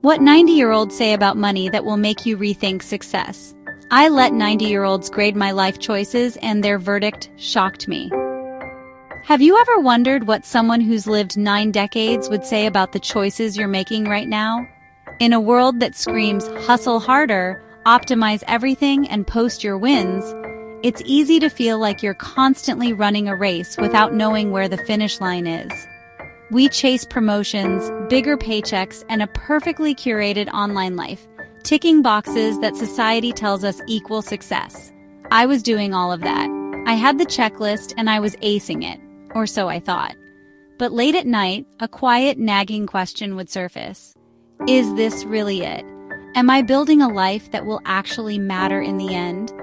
What 90-year-olds say about money that will make you rethink success. I let 90-year-olds grade my life choices, and their verdict shocked me. Have you ever wondered what someone who's lived 9 decades would say about the choices you're making right now? In a world that screams, hustle harder, optimize everything, and post your wins, it's easy to feel like you're constantly running a race without knowing where the finish line is. We chase promotions, bigger paychecks, and a perfectly curated online life, ticking boxes that society tells us equal success. I was doing all of that. I had the checklist and I was acing it, or so I thought. But late at night, a quiet, nagging question would surface. Is this really it? Am I building a life that will actually matter in the end?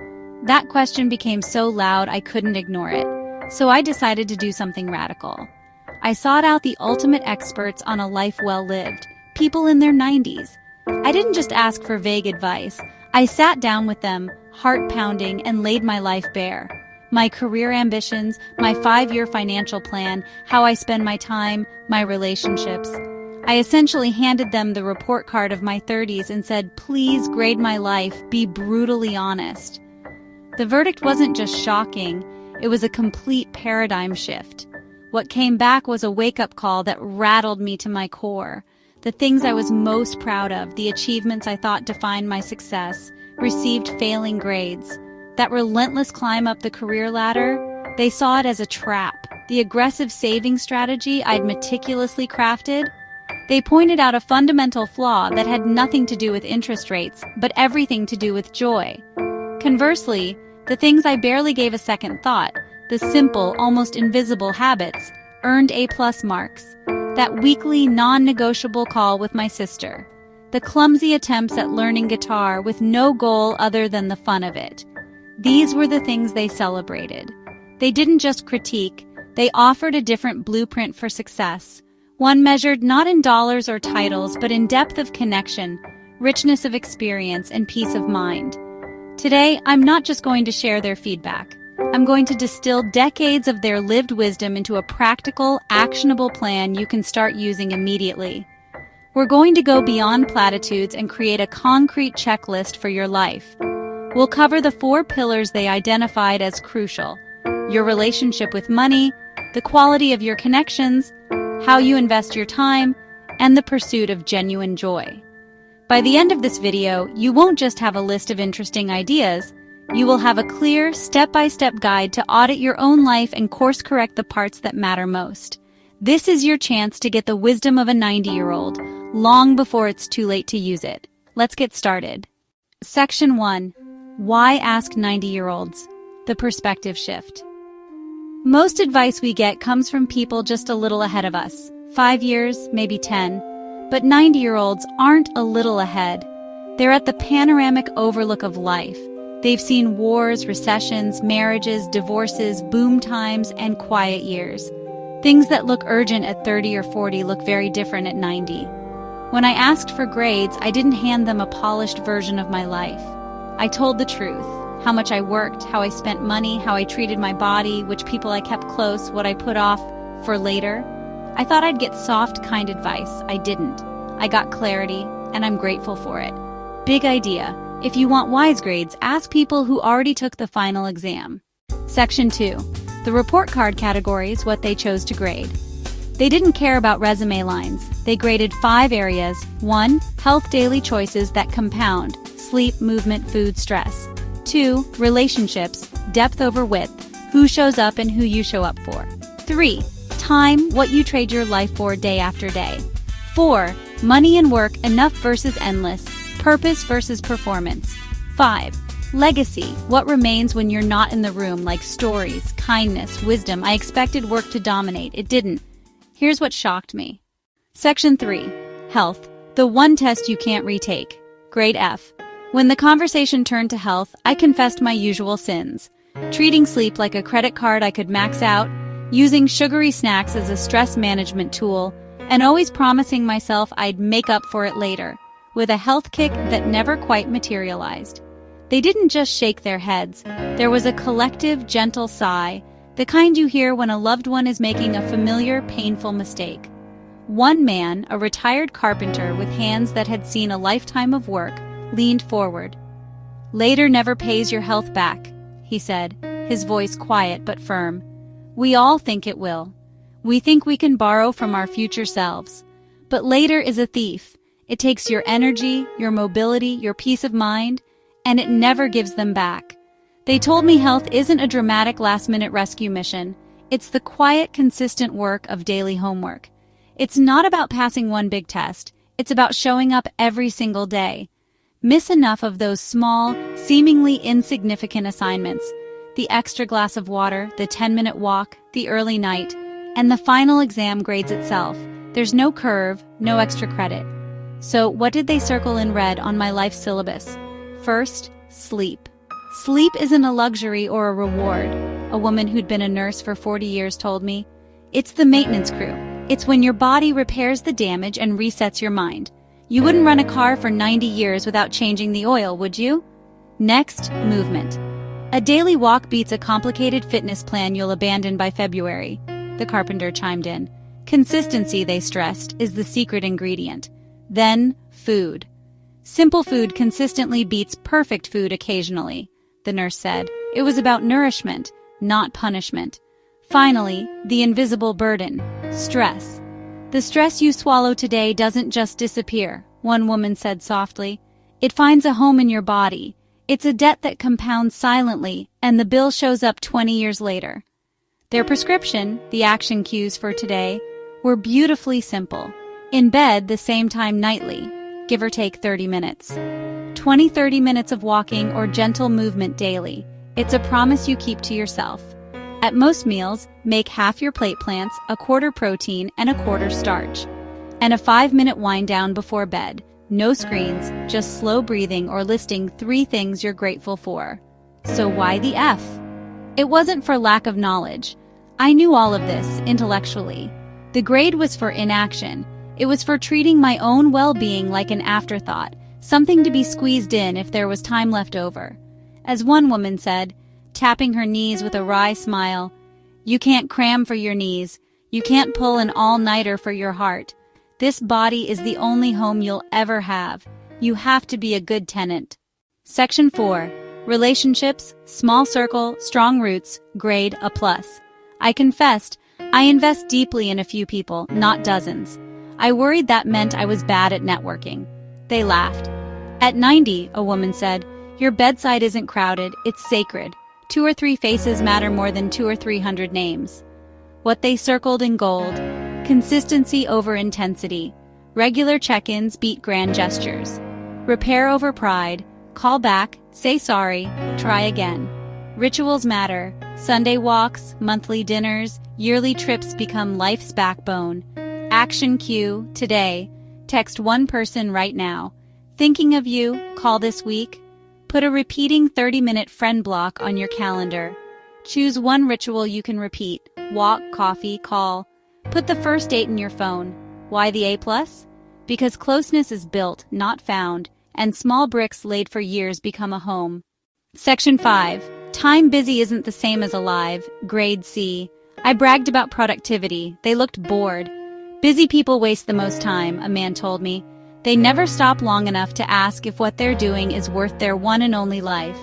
That question became so loud I couldn't ignore it, so I decided to do something radical. I sought out the ultimate experts on a life well lived, people in their 90s. I didn't just ask for vague advice. I sat down with them, heart pounding, and laid my life bare. My career ambitions, my 5-year financial plan, how I spend my time, my relationships. I essentially handed them the report card of my 30s and said, please grade my life, be brutally honest. The verdict wasn't just shocking, it was a complete paradigm shift. What came back was a wake-up call that rattled me to my core. The things I was most proud of, the achievements I thought defined my success, received failing grades. That relentless climb up the career ladder, they saw it as a trap. The aggressive saving strategy I'd meticulously crafted, they pointed out a fundamental flaw that had nothing to do with interest rates, but everything to do with joy. Conversely, the things I barely gave a second thought, the simple, almost invisible habits, earned A+ marks. That weekly, non-negotiable call with my sister. The clumsy attempts at learning guitar with no goal other than the fun of it. These were the things they celebrated. They didn't just critique, they offered a different blueprint for success. One measured not in dollars or titles, but in depth of connection, richness of experience, and peace of mind. Today, I'm not just going to share their feedback. I'm going to distill decades of their lived wisdom into a practical, actionable plan you can start using immediately. We're going to go beyond platitudes and create a concrete checklist for your life. We'll cover the 4 pillars they identified as crucial: your relationship with money, the quality of your connections, how you invest your time, and the pursuit of genuine joy. By the end of this video, you won't just have a list of interesting ideas, you will have a clear, step-by-step guide to audit your own life and course-correct the parts that matter most. This is your chance to get the wisdom of a 90-year-old, long before it's too late to use it. Let's get started. Section 1. Why ask 90-year-olds? The perspective shift. Most advice we get comes from people just a little ahead of us. 5 years, maybe 10. But 90-year-olds aren't a little ahead. They're at the panoramic overlook of life. They've seen wars, recessions, marriages, divorces, boom times, and quiet years. Things that look urgent at 30 or 40 look very different at 90. When I asked for grades, I didn't hand them a polished version of my life. I told the truth. How much I worked, how I spent money, how I treated my body, which people I kept close, what I put off for later. I thought I'd get soft, kind advice. I didn't. I got clarity, and I'm grateful for it. Big idea. If you want wise grades, ask people who already took the final exam. Section 2. The report card categories, what they chose to grade. They didn't care about resume lines. They graded 5 areas. 1. Health daily choices that compound. Sleep, movement, food, stress. 2. Relationships, depth over width. Who shows up and who you show up for. 3. Time, what you trade your life for day after day. 4. Money and work, enough versus endless. Purpose versus performance. 5. Legacy, what remains when you're not in the room, like stories, kindness, wisdom. I expected work to dominate. It didn't. Here's what shocked me. Section 3. Health, the one test you can't retake. Grade F. When the conversation turned to health, I confessed my usual sins. Treating sleep like a credit card I could max out, using sugary snacks as a stress management tool, and always promising myself I'd make up for it later, with a health kick that never quite materialized. They didn't just shake their heads. There was a collective, gentle sigh, the kind you hear when a loved one is making a familiar, painful mistake. One man, a retired carpenter with hands that had seen a lifetime of work, leaned forward. "Later never pays your health back," he said, his voice quiet but firm. "We all think it will. We think we can borrow from our future selves. But later is a thief. It takes your energy, your mobility, your peace of mind, and it never gives them back." They told me health isn't a dramatic last-minute rescue mission. It's the quiet, consistent work of daily homework. It's not about passing one big test. It's about showing up every single day. Miss enough of those small, seemingly insignificant assignments. The extra glass of water, the 10-minute walk, the early night, and the final exam grades itself. There's no curve, no extra credit. So what did they circle in red on my life syllabus? First, sleep. Sleep isn't a luxury or a reward, a woman who'd been a nurse for 40 years told me. It's the maintenance crew. It's when your body repairs the damage and resets your mind. You wouldn't run a car for 90 years without changing the oil, would you? Next, movement. A daily walk beats a complicated fitness plan you'll abandon by February, the carpenter chimed in. Consistency, they stressed, is the secret ingredient. Then, food. Simple food consistently beats perfect food occasionally, the nurse said. It was about nourishment, not punishment. Finally, the invisible burden, stress. The stress you swallow today doesn't just disappear, one woman said softly. It finds a home in your body. It's a debt that compounds silently, and the bill shows up 20 years later. Their prescription, the action cues for today, were beautifully simple. In bed the same time nightly, give or take 30 minutes. 30 minutes of walking or gentle movement daily. It's a promise you keep to yourself. At most meals, make half your plate plants, a quarter protein, and a quarter starch. And a 5-minute wind down before bed. No screens, just slow breathing or listing 3 things you're grateful for. So why the F? It wasn't for lack of knowledge. I knew all of this, intellectually. The grade was for inaction. It was for treating my own well-being like an afterthought, something to be squeezed in if there was time left over. As one woman said, tapping her knees with a wry smile, "You can't cram for your knees. You can't pull an all-nighter for your heart. This body is the only home you'll ever have. You have to be a good tenant." Section 4. Relationships, small circle, strong roots, grade A+. I confessed, I invest deeply in a few people, not dozens. I worried that meant I was bad at networking. They laughed. "At 90, a woman said, your bedside isn't crowded, it's sacred. 2 or 3 faces matter more than 200 or 300 names." What they circled in gold: consistency over intensity. Regular check-ins beat grand gestures. Repair over pride. Call back, say sorry, try again. Rituals matter. Sunday walks, monthly dinners, yearly trips become life's backbone. Action cue, today. Text one person right now. Thinking of you, call this week. Put a repeating 30-minute friend block on your calendar. Choose one ritual you can repeat. Walk, coffee, call. Put the first date in your phone. Why the A+? Because closeness is built, not found, and small bricks laid for years become a home. Section 5. Time busy isn't the same as alive. Grade C. I bragged about productivity. They looked bored. Busy people waste the most time, a man told me. They never stop long enough to ask if what they're doing is worth their one and only life.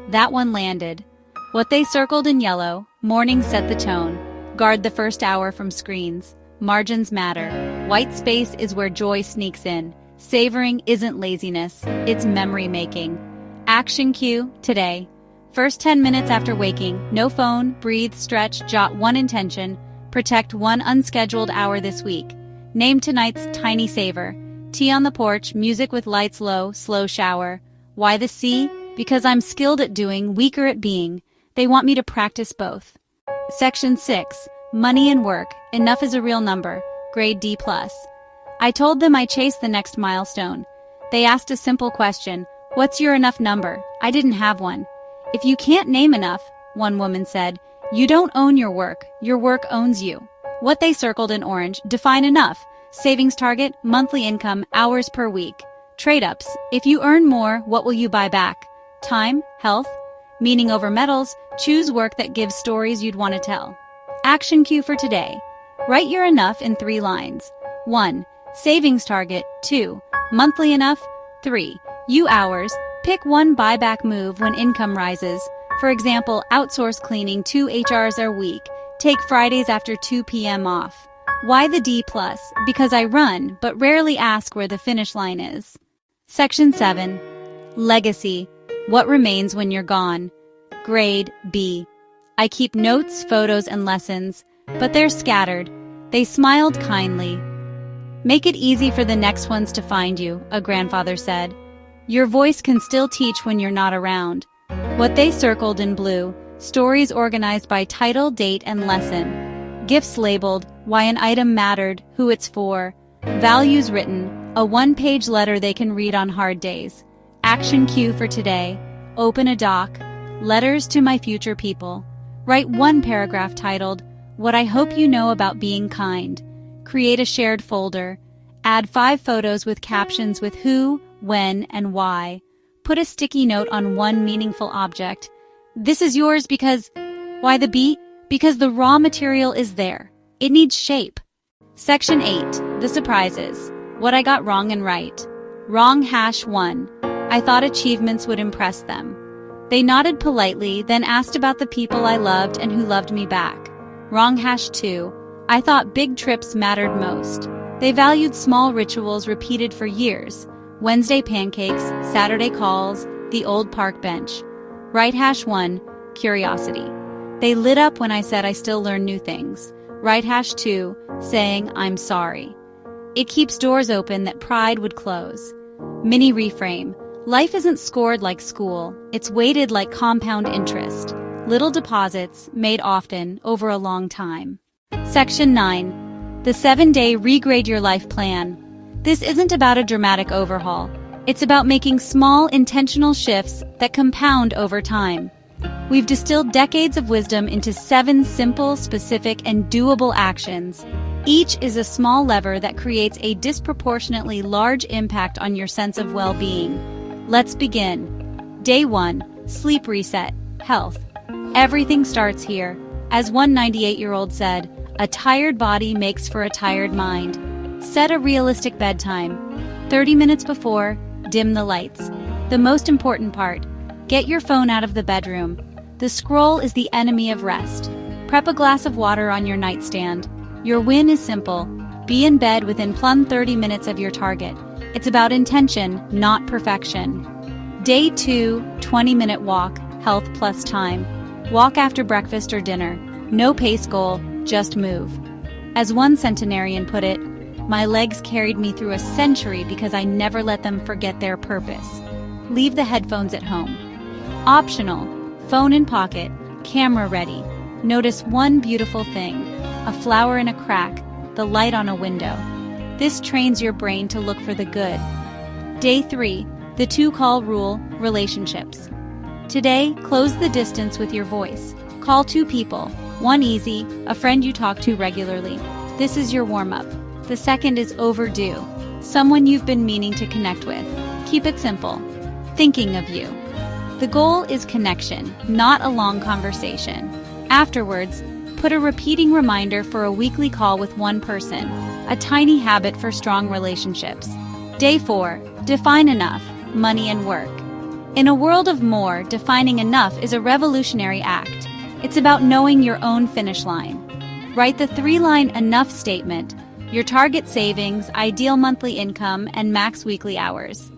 That one landed. What they circled in yellow: morning set the tone. Guard the first hour from screens. Margins matter. White space is where joy sneaks in. Savoring isn't laziness, it's memory making. Action cue, today. First 10 minutes after waking, no phone, breathe, stretch, jot one intention. Protect one unscheduled hour this week. Name tonight's tiny savor. Tea on the porch, music with lights low, slow shower. Why the C? Because I'm skilled at doing, weaker at being. They want me to practice both. Section 6. Money and work. Enough is a real number. Grade D+. I told them I chased the next milestone. They asked a simple question. What's your enough number? I didn't have one. If you can't name enough, one woman said, you don't own your work owns you. What they circled in orange: define enough. Savings target, monthly income, hours per week. Trade-ups: if you earn more, what will you buy back? Time, health, meaning over metals. Choose work that gives stories you'd want to tell. Action cue for today. Write your enough in 3 lines. 1. Savings target. 2. Monthly enough. 3. You hours. Pick one buyback move when income rises. For example, outsource cleaning 2 HRs a week. Take Fridays after 2 p.m. off. Why the D+? Because I run, but rarely ask where the finish line is. Section 7. Legacy. What remains when you're gone? Grade B. I keep notes, photos, and lessons, but they're scattered. They smiled kindly. Make it easy for the next ones to find you, a grandfather said. Your voice can still teach when you're not around. What they circled in blue, stories organized by title, date, and lesson. Gifts labeled, why an item mattered, who it's for. Values written, a one-page letter they can read on hard days. Action cue for today, open a doc, letters to my future people. Write one paragraph titled, What I Hope You Know About Being Kind. Create a shared folder. Add 5 photos with captions with who, when, and why. Put a sticky note on one meaningful object. This is yours because... Why the B? Because the raw material is there. It needs shape. Section 8. The surprises. What I got wrong and right. Wrong #1. I thought achievements would impress them. They nodded politely, then asked about the people I loved and who loved me back. Wrong #2. I thought big trips mattered most. They valued small rituals repeated for years. Wednesday pancakes, Saturday calls, the old park bench. Right #1. Curiosity. They lit up when I said I still learn new things. Right #2. Saying I'm sorry. It keeps doors open that pride would close. Mini reframe. Life isn't scored like school. It's weighted like compound interest. Little deposits, made often, over a long time. Section 9. The 7-day Regrade Your Life Plan. This isn't about a dramatic overhaul. It's about making small, intentional shifts that compound over time. We've distilled decades of wisdom into 7 simple, specific, and doable actions. Each is a small lever that creates a disproportionately large impact on your sense of well-being. Let's begin. Day 1. Sleep reset. Health. Everything starts here. As one 98-year-old said, a tired body makes for a tired mind. Set a realistic bedtime. 30 minutes before, dim the lights. The most important part, get your phone out of the bedroom. The scroll is the enemy of rest. Prep a glass of water on your nightstand. Your win is simple. Be in bed within plumb 30 minutes of your target. It's about intention, not perfection. Day 2, 20-minute walk, health plus time. Walk after breakfast or dinner. No pace goal, just move. As one centenarian put it, my legs carried me through a century because I never let them forget their purpose. Leave the headphones at home. Optional, phone in pocket, camera ready. Notice one beautiful thing, a flower in a crack, the light on a window. This trains your brain to look for the good. Day 3, the 2-call rule, relationships. Today, close the distance with your voice. Call 2 people, one easy, a friend you talk to regularly. This is your warm-up. The second is overdue, someone you've been meaning to connect with. Keep it simple. Thinking of you. The goal is connection, not a long conversation. Afterwards, put a repeating reminder for a weekly call with one person, a tiny habit for strong relationships. Day 4, define enough, money and work. In a world of more, defining enough is a revolutionary act. It's about knowing your own finish line. Write the 3-line enough statement, your target savings, ideal monthly income, and max weekly hours.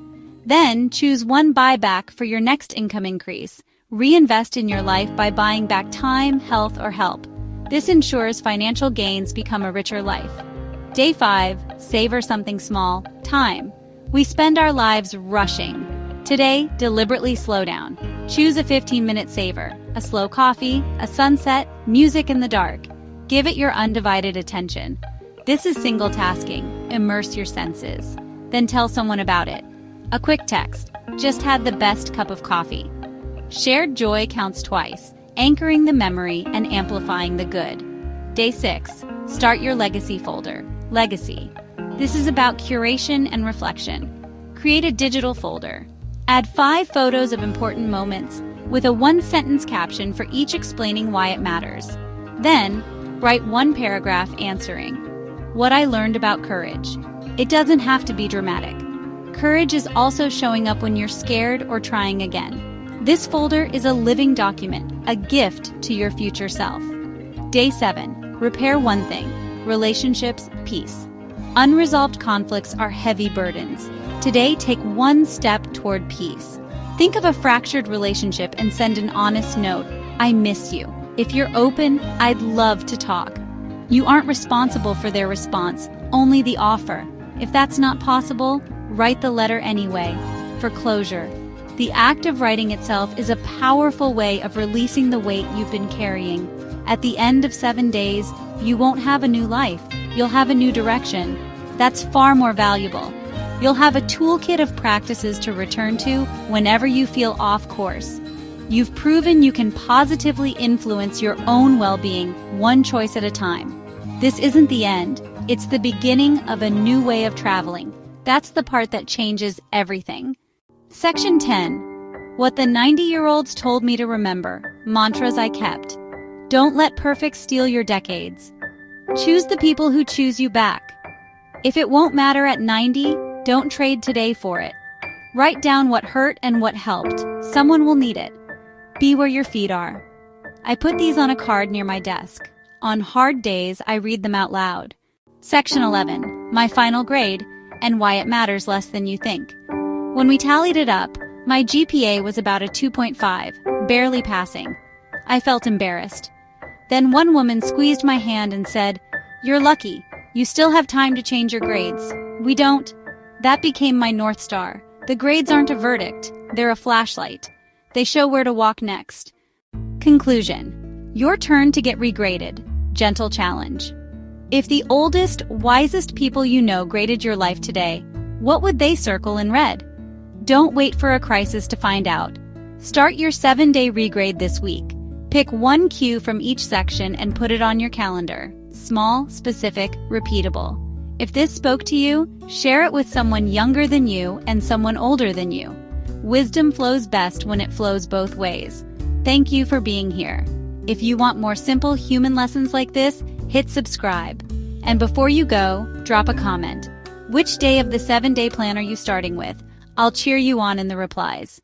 Then choose one buyback for your next income increase. Reinvest in your life by buying back time, health, or help. This ensures financial gains become a richer life. Day 5, savor something small, time. We spend our lives rushing. Today, deliberately slow down. Choose a 15-minute saver, a slow coffee, a sunset, music in the dark. Give it your undivided attention. This is single tasking. Immerse your senses. Then tell someone about it. A quick text. Just had the best cup of coffee. Shared joy counts twice, anchoring the memory and amplifying the good. Day 6. Start your legacy folder. Legacy. This is about curation and reflection. Create a digital folder. Add 5 photos of important moments with a 1-sentence caption for each explaining why it matters. Then, write 1 paragraph answering. What I learned about courage. It doesn't have to be dramatic. Courage is also showing up when you're scared or trying again. This folder is a living document, a gift to your future self. Day 7. Repair one thing. Relationships, peace. Unresolved conflicts are heavy burdens. Today, take one step toward peace. Think of a fractured relationship and send an honest note. I miss you. If you're open, I'd love to talk. You aren't responsible for their response, only the offer. If that's not possible, write the letter anyway, for closure. The act of writing itself is a powerful way of releasing the weight you've been carrying. At the end of 7 days, you won't have a new life. You'll have a new direction. That's far more valuable. You'll have a toolkit of practices to return to whenever you feel off course. You've proven you can positively influence your own well-being, one choice at a time. This isn't the end. It's the beginning of a new way of traveling. That's the part that changes everything. Section 10. What the 90-year-olds told me to remember. Mantras I kept. Don't let perfect steal your decades. Choose the people who choose you back. If it won't matter at 90, don't trade today for it. Write down what hurt and what helped. Someone will need it. Be where your feet are. I put these on a card near my desk. On hard days, I read them out loud. Section 11. My final grade, and why it matters less than you think. When we tallied it up, my GPA was about a 2.5, barely passing. I felt embarrassed. Then one woman squeezed my hand and said, "You're lucky. You still have time to change your grades. We don't." That became my North Star. The grades aren't a verdict. They're a flashlight. They show where to walk next. Conclusion. Your turn to get regraded. Gentle challenge. If the oldest, wisest people you know graded your life today, what would they circle in red? Don't wait for a crisis to find out. Start your 7-day regrade this week. Pick one cue from each section and put it on your calendar. Small, specific, repeatable. If this spoke to you, share it with someone younger than you and someone older than you. Wisdom flows best when it flows both ways. Thank you for being here. If you want more simple human lessons like this, hit subscribe. And before you go, drop a comment. Which day of the 7-day plan are you starting with? I'll cheer you on in the replies.